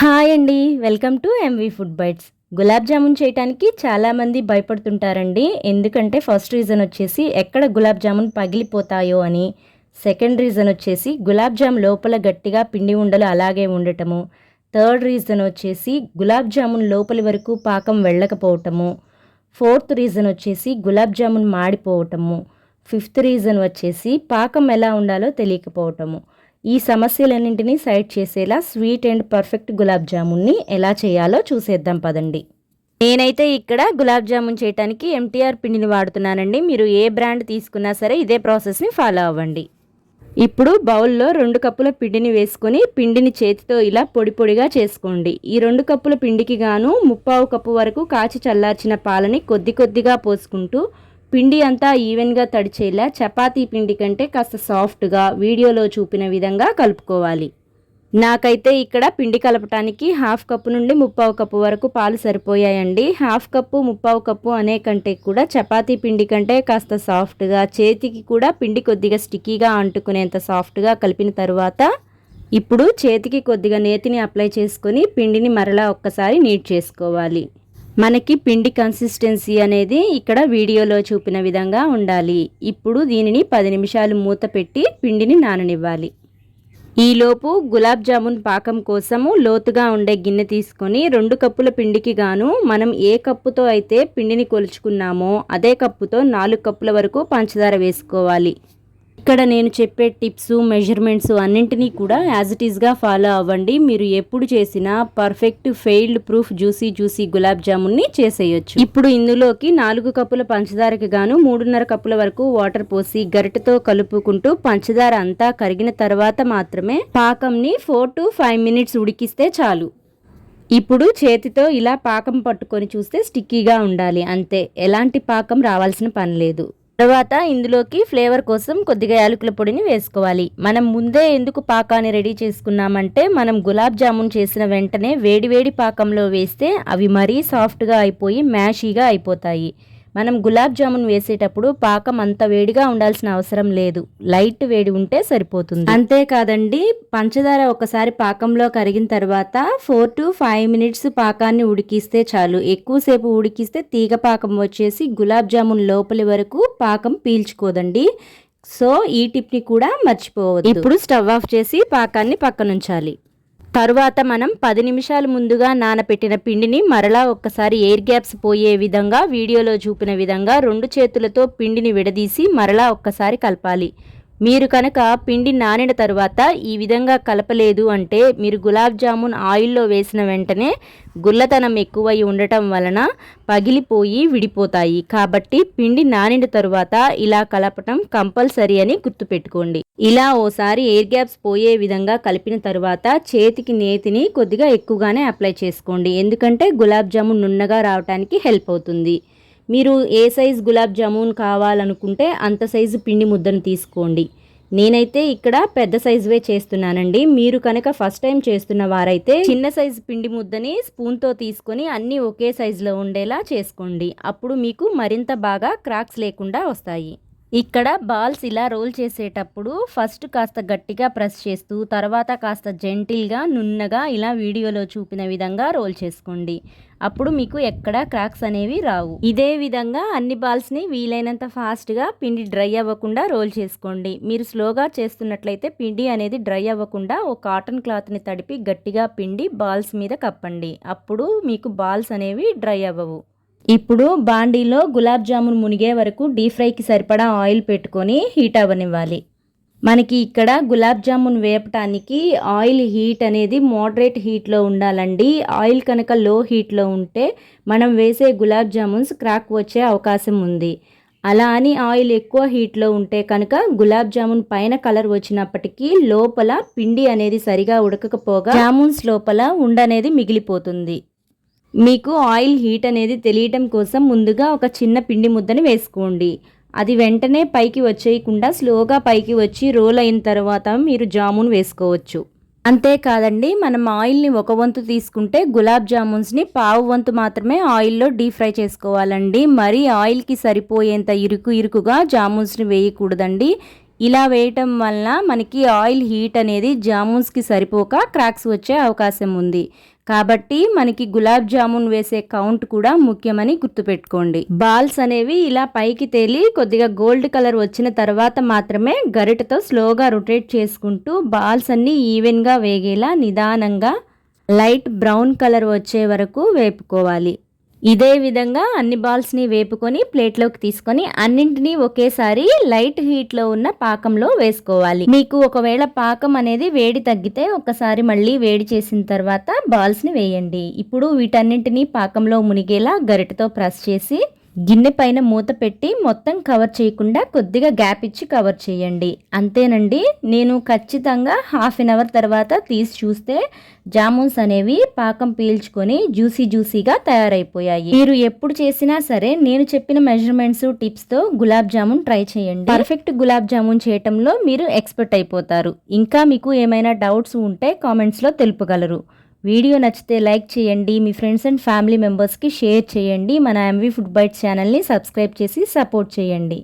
Hi అండి. Welcome to MV food bites. Gulab jamun చేయటానికి చాలామంది భయపడుతుంటారండి. ఎందుకంటే ఫస్ట్ రీజన్ వచ్చేసి ఎక్కడ గులాబ్ జామున్ పగిలిపోతాయో అని. సెకండ్ రీజన్ వచ్చేసి గులాబ్ జామ్ లోపల గట్టిగా పిండి ఉండలు అలాగే ఉండటము. థర్డ్ రీజన్ వచ్చేసి గులాబ్ జామున్ లోపలి వరకు పాకం వెళ్ళకపోవటము. ఫోర్త్ రీజన్ వచ్చేసి గులాబ్ జామున్ మాడిపోవటము. ఫిఫ్త్ రీజన్ వచ్చేసి పాకం ఎలా ఉండాలో తెలియకపోవటము. ఈ సమస్యలన్నింటినీ సైడ్ చేసేలా స్వీట్ అండ్ పర్ఫెక్ట్ గులాబ్ జామున్ని ఎలా చేయాలో చూసేద్దాం పదండి. నేనైతే ఇక్కడ గులాబ్ జామున్ చేయడానికి ఎంటీఆర్ పిండిని వాడుతున్నానండి. మీరు ఏ బ్రాండ్ తీసుకున్నా సరే ఇదే ప్రాసెస్ని ఫాలో అవ్వండి. ఇప్పుడు బౌల్లో 2 కప్పుల పిండిని వేసుకొని పిండిని చేతితో ఇలా పొడి పొడిగా చేసుకోండి. ఈ 2 కప్పుల పిండికి గాను 1/4 కప్పు వరకు కాచి చల్లార్చిన పాలని కొద్ది కొద్దిగా పోసుకుంటూ పిండి అంతా ఈవెన్గా తడిచేలా చపాతీ పిండి కంటే కాస్త సాఫ్ట్గా వీడియోలో చూపిన విధంగా కలుపుకోవాలి. నాకైతే ఇక్కడ పిండి కలపటానికి 1/2 కప్పు నుండి 1/4 కప్పు వరకు పాలు సరిపోయాయండి. 1/2 కప్పు 1/4 కప్పు అనే కంటే కూడా చపాతీ పిండి కంటే కాస్త సాఫ్ట్గా, చేతికి కూడా పిండి కొద్దిగా స్టిక్కీగా అంటుకునేంత సాఫ్ట్గా కలిపిన తర్వాత ఇప్పుడు చేతికి కొద్దిగా నేతిని అప్లై చేసుకొని పిండిని మరలా ఒక్కసారి నీట్ చేసుకోవాలి. మనకి పిండి కన్సిస్టెన్సీ అనేది ఇక్కడ వీడియోలో చూపిన విధంగా ఉండాలి. ఇప్పుడు దీనిని 10 నిమిషాలు మూత పెట్టి పిండిని నాననివ్వాలి. ఈలోపు గులాబ్ జామున్ పాకం కోసము లోతుగా ఉండే గిన్నె తీసుకొని 2 కప్పుల పిండికి గాను మనం ఏ కప్పుతో అయితే పిండిని కొలుచుకున్నామో అదే కప్పుతో 4 కప్పుల వరకు పంచదార వేసుకోవాలి. ఇక్కడ నేను చెప్పే టిప్స్, మెజర్మెంట్స్ అన్నింటినీ కూడా యాజ్ ఇట్ ఈస్గా ఫాలో అవ్వండి. మీరు ఎప్పుడు చేసినా perfect failed proof juicy gulab జామున్ని చేసేయచ్చు. ఇప్పుడు ఇందులోకి 4 కప్పుల పంచదారకి గాను 3.5 కప్పుల వరకు వాటర్ పోసి గరిటెతో కలుపుకుంటూ పంచదార అంతా కరిగిన తర్వాత మాత్రమే పాకంని 4 to 5 minutes ఉడికిస్తే చాలు. ఇప్పుడు చేతితో ఇలా పాకం పట్టుకొని చూస్తే స్టిక్కీగా ఉండాలి అంతే, ఎలాంటి పాకం రావాల్సిన పని లేదు. తర్వాత ఇందులోకి ఫ్లేవర్ కోసం కొద్దిగా యాలకుల పొడిని వేసుకోవాలి. మనం ముందే ఎందుకు పాకాన్ని రెడీ చేసుకున్నామంటే మనం గులాబ్ జామున్ చేసిన వెంటనే వేడివేడి పాకంలో వేస్తే అవి మరీ సాఫ్ట్గా అయిపోయి మ్యాషీగా అయిపోతాయి. మనం గులాబ్ జామున్ వేసేటప్పుడు పాకం అంత వేడిగా ఉండాల్సిన అవసరం లేదు, లైట్ వేడి ఉంటే సరిపోతుంది. అంతేకాదండి, పంచదార ఒకసారి పాకంలో కరిగిన తర్వాత 4 to 5 minutes పాకాన్ని ఉడికిస్తే చాలు. ఎక్కువసేపు ఉడికిస్తే తీగ పాకం వచ్చేసి గులాబ్ జామున్ లోపలి వరకు పాకం పీల్చుకోదండి. సో ఈ టిప్ని కూడా మర్చిపోవద్దు. ఇప్పుడు స్టవ్ ఆఫ్ చేసి పాకాన్ని పక్కనుంచాలి. తరువాత మనం 10 నిమిషాలు ముందుగా నానపెట్టిన పిండిని మరలా ఒక్కసారి ఎయిర్ గ్యాప్స్ పోయే విధంగా వీడియోలో చూపిన విధంగా 2 చేతులతో పిండిని విడదీసి మరలా ఒక్కసారి కలపాలి. మీరు కనుక పిండి నానిన తర్వాత ఈ విధంగా కలపలేదు అంటే మీరు గులాబ్ జామున్ ఆయిల్లో వేసిన వెంటనే గుల్లతనం ఎక్కువై ఉండటం వలన పగిలిపోయి విడిపోతాయి. కాబట్టి పిండి నానిన తరువాత ఇలా కలపటం కంపల్సరీ అని గుర్తుపెట్టుకోండి. ఇలా ఓసారి ఎయిర్ గ్యాప్స్ పోయే విధంగా కలిపిన తరువాత చేతికి నేతిని కొద్దిగా ఎక్కువగానే అప్లై చేసుకోండి. ఎందుకంటే గులాబ్ జామున్ నున్నగా రావడానికి హెల్ప్ అవుతుంది. మీరు ఏ సైజు గులాబ్ జామున్ కావాలనుకుంటే అంత సైజు పిండి ముద్దను తీసుకోండి. నేనైతే ఇక్కడ పెద్ద సైజువే చేస్తున్నానండి. మీరు కనుక ఫస్ట్ టైం చేస్తున్న వారైతే చిన్న సైజు పిండి ముద్దని స్పూన్తో తీసుకొని అన్నీ ఒకే సైజులో ఉండేలా చేసుకోండి. అప్పుడు మీకు మరింత బాగా క్రాక్స్ లేకుండా వస్తాయి. ఇక్కడ బాల్స్ ఇలా రోల్ చేసేటప్పుడు ఫస్ట్ కాస్త గట్టిగా ప్రెస్ చేస్తూ తర్వాత కాస్త జెంటిల్గా నున్నగా ఇలా వీడియోలో చూపిన విధంగా రోల్ చేసుకోండి. అప్పుడు మీకు ఎక్కడ క్రాక్స్ అనేవి రావు. ఇదే విధంగా అన్ని బాల్స్ని వీలైనంత ఫాస్ట్గా పిండి డ్రై అవ్వకుండా రోల్ చేసుకోండి. మీరు స్లోగా చేస్తున్నట్లయితే పిండి అనేది డ్రై అవ్వకుండా ఒక కాటన్ క్లాత్ని తడిపి గట్టిగా పిండి బాల్స్ మీద కప్పండి. అప్పుడు మీకు బాల్స్ అనేవి డ్రై అవ్వవు. ఇప్పుడు బాండీలో గులాబ్ జామున్ మునిగే వరకు డీప్ ఫ్రైకి సరిపడా ఆయిల్ పెట్టుకొని హీట్ అవ్వనివ్వాలి. మనకి ఇక్కడ గులాబ్ జామున్ వేపటానికి ఆయిల్ హీట్ అనేది మోడరేట్ హీట్లో ఉండాలండి. ఆయిల్ కనుక లో హీట్లో ఉంటే మనం వేసే గులాబ్ జామున్స్ క్రాక్ వచ్చే అవకాశం ఉంది. అలా అని ఆయిల్ ఎక్కువ హీట్లో ఉంటే కనుక గులాబ్ జామున్ పైన కలర్ వచ్చినప్పటికీ లోపల పిండి అనేది సరిగా ఉడకకపోగా జామున్స్ లోపల ఉండనేది మిగిలిపోతుంది. మీకు ఆయిల్ హీట్ అనేది తెలియటం కోసం ముందుగా ఒక చిన్న పిండి ముద్దని వేసుకోండి. అది వెంటనే పైకి వచ్చేయకుండా స్లోగా పైకి వచ్చి రోల్ అయిన తర్వాత మీరు జామున్ వేసుకోవచ్చు. అంతేకాదండి, మనం ఆయిల్ని 1 వంతు తీసుకుంటే గులాబ్ జామున్స్ని 1/2 వంతు మాత్రమే ఆయిల్లో డీప్ ఫ్రై చేసుకోవాలండి. మరి ఆయిల్కి సరిపోయేంత ఇరుకుగా జామున్స్ని వేయకూడదండి. ఇలా వేయటం వల్ల మనకి ఆయిల్ హీట్ అనేది జామున్స్కి సరిపోక క్రాక్స్ వచ్చే అవకాశం ఉంది. కాబట్టి మనకి గులాబ్ జామున్ వేసే కౌంట్ కూడా ముఖ్యమని గుర్తుపెట్టుకోండి. బాల్స్ అనేవి ఇలా పైకి తేలి కొద్దిగా గోల్డ్ కలర్ వచ్చిన తర్వాత మాత్రమే గరిటతో స్లోగా రొటేట్ చేసుకుంటూ బాల్స్ అన్నీ ఈవెన్గా వేగేలా నిదానంగా లైట్ బ్రౌన్ కలర్ వచ్చే వరకు వేపుకోవాలి. ఇదే విధంగా అన్ని బాల్స్ని వేపుకొని ప్లేట్లోకి తీసుకొని అన్నింటినీ ఒకేసారి లైట్ హీట్లో ఉన్న పాకంలో వేసుకోవాలి. మీకు ఒకవేళ పాకం అనేది వేడి తగ్గితే ఒకసారి మళ్ళీ వేడి చేసిన తర్వాత బాల్స్ని వేయండి. ఇప్పుడు వీటన్నింటినీ పాకంలో మునిగేలా గరిటతో ప్రెస్ చేసి గిన్నె పైన మూత పెట్టి మొత్తం కవర్ చేయకుండా కొద్దిగా గ్యాప్ ఇచ్చి కవర్ చేయండి. అంతేనండి. నేను ఖచ్చితంగా హాఫ్ అన్ అవర్ తర్వాత తీసి చూస్తే జామున్స్ అనేవి పాకం పీల్చుకొని జ్యూసీగా తయారైపోయాయి. మీరు ఎప్పుడు చేసినా సరే నేను చెప్పిన మెజర్మెంట్స్ టిప్స్తో గులాబ్ జామున్ ట్రై చేయండి. పర్ఫెక్ట్ గులాబ్ జామున్ చేయటంలో మీరు ఎక్స్పర్ట్ అయిపోతారు. ఇంకా మీకు ఏమైనా డౌట్స్ ఉంటే కామెంట్స్లో తెలుపగలరు. వీడియో నచ్చితే లైక్ చేయండి. మీ ఫ్రెండ్స్ అండ్ ఫ్యామిలీ మెంబర్స్కి షేర్ చేయండి. మన ఎంవీ ఫుడ్ బైట్స్ ఛానల్ని సబ్స్క్రైబ్ చేసి సపోర్ట్ చేయండి.